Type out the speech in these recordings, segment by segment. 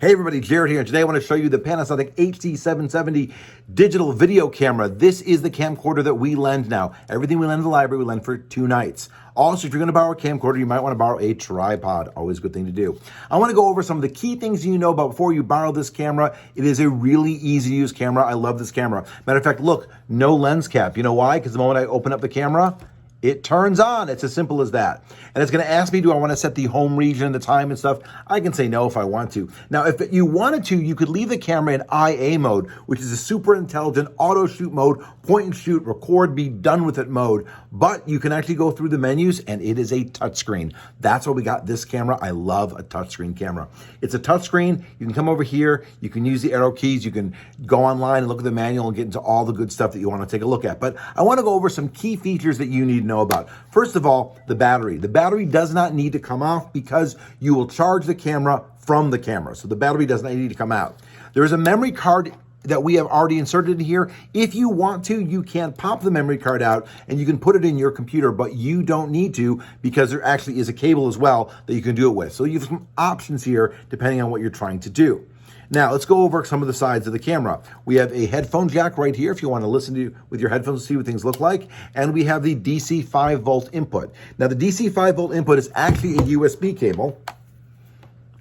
Hey everybody, Jared here, and today I want to show you the Panasonic HD770 digital video camera. This is the camcorder that we lend now. Everything we lend to the library, we lend for 2 nights. Also, if you're going to borrow a camcorder, you might want to borrow a tripod. Always a good thing to do. I want to go over some of the key things you know about before you borrow this camera. It is a really easy to use camera. I love this camera. Matter of fact, look, no lens cap. You know why? Because the moment I open up the camera, it turns on. It's as simple as that. And it's going to ask me, do I want to set the home region, the time and stuff? I can say no if I want to. Now, if you wanted to, you could leave the camera in IA mode, which is a super intelligent auto shoot mode, point and shoot, record, be done with it mode. But you can actually go through the menus and it is a touchscreen. That's why we got this camera. I love a touchscreen camera. It's a touchscreen. You can come over here. You can use the arrow keys. You can go online and look at the manual and get into all the good stuff that you want to take a look at. But I want to go over some key features that you need to know about. First of all, the battery. The battery does not need to come off because you will charge the camera from the camera. So the battery does not need to come out. There is a memory card that we have already inserted in here. If you want to, you can pop the memory card out and you can put it in your computer, but you don't need to because there actually is a cable as well that you can do it with. So you have some options here depending on what you're trying to do. Now, let's go over some of the sides of the camera. We have a headphone jack right here if you want to listen to with your headphones to see what things look like. And we have the DC 5-volt input. Now, the DC 5-volt input is actually a USB cable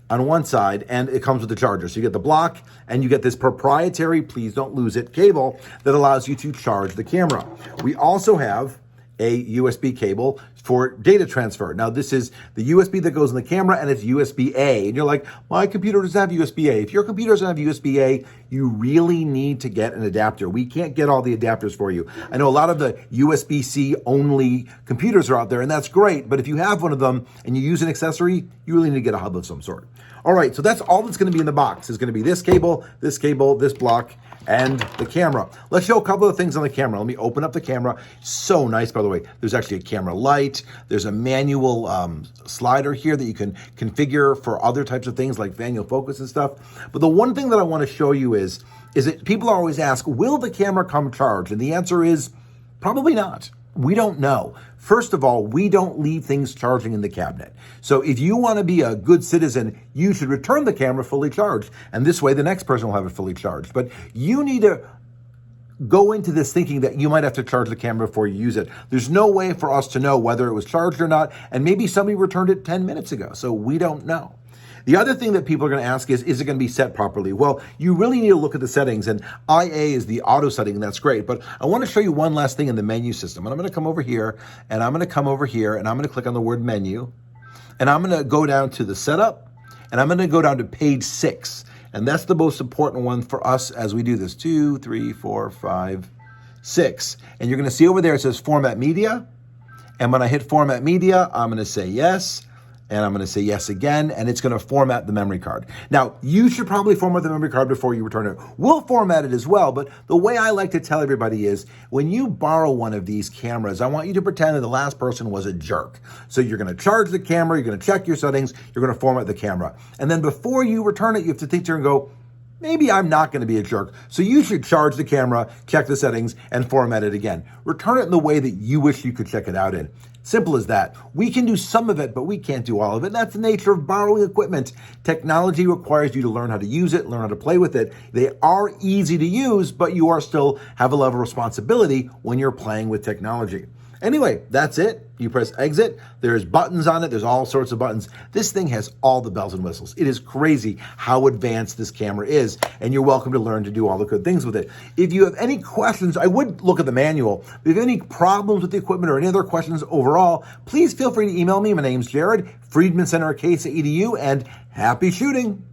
on one side, and it comes with the charger. So you get the block, and you get this proprietary, please don't lose it, cable that allows you to charge the camera. We also have a USB cable for data transfer. Now, this is the USB that goes in the camera, and it's USB-A. And you're like, my computer doesn't have USB-A. If your computer doesn't have USB-A, you really need to get an adapter. We can't get all the adapters for you. I know a lot of the USB-C only computers are out there, and that's great. But if you have one of them and you use an accessory, you really need to get a hub of some sort. All right, so that's all that's going to be in the box. Is going to be this cable, this block, and the camera. Let's show a couple of things on the camera. Let me open up the camera. So nice, by the way. There's actually a camera light. There's a manual slider here that you can configure for other types of things like manual focus and stuff. But the one thing that I want to show you is that people always ask, will the camera come charged? And the answer is probably not. We don't know. First of all, we don't leave things charging in the cabinet. So if you want to be a good citizen, you should return the camera fully charged. And this way, the next person will have it fully charged. But you need to go into this thinking that you might have to charge the camera before you use it. There's no way for us to know whether it was charged or not. And maybe somebody returned it 10 minutes ago. So we don't know. The other thing that people are going to ask is it going to be set properly? Well, you really need to look at the settings, and IA is the auto setting, and that's great. But I want to show you one last thing in the menu system. And I'm going to come over here, and I'm going to come over here, and I'm going to click on the word menu, and I'm going to go down to the setup, and I'm going to go down to page 6. And that's the most important one for us as we do this. 2, 3, 4, 5, 6. And you're going to see over there it says Format Media. And when I hit Format Media, I'm going to say yes. And I'm going to say yes again, and it's going to format the memory card. Now, you should probably format the memory card before you return it. We'll format it as well, but the way I like to tell everybody is when you borrow one of these cameras, I want you to pretend that the last person was a jerk. So you're going to charge the camera, you're going to check your settings, you're going to format the camera. And then before you return it, you have to think through and go, maybe I'm not going to be a jerk. So you should charge the camera, check the settings, and format it again. Return it in the way that you wish you could check it out in. Simple as that. We can do some of it, but we can't do all of it. And that's the nature of borrowing equipment. Technology requires you to learn how to use it, learn how to play with it. They are easy to use, but you are still have a level of responsibility when you're playing with technology. Anyway, that's it. You press exit. There's buttons on it. There's all sorts of buttons. This thing has all the bells and whistles. It is crazy how advanced this camera is, and you're welcome to learn to do all the good things with it. If you have any questions, I would look at the manual. If you have any problems with the equipment or any other questions overall, please feel free to email me. My name's Jared, Friedman Center at KSL, and happy shooting.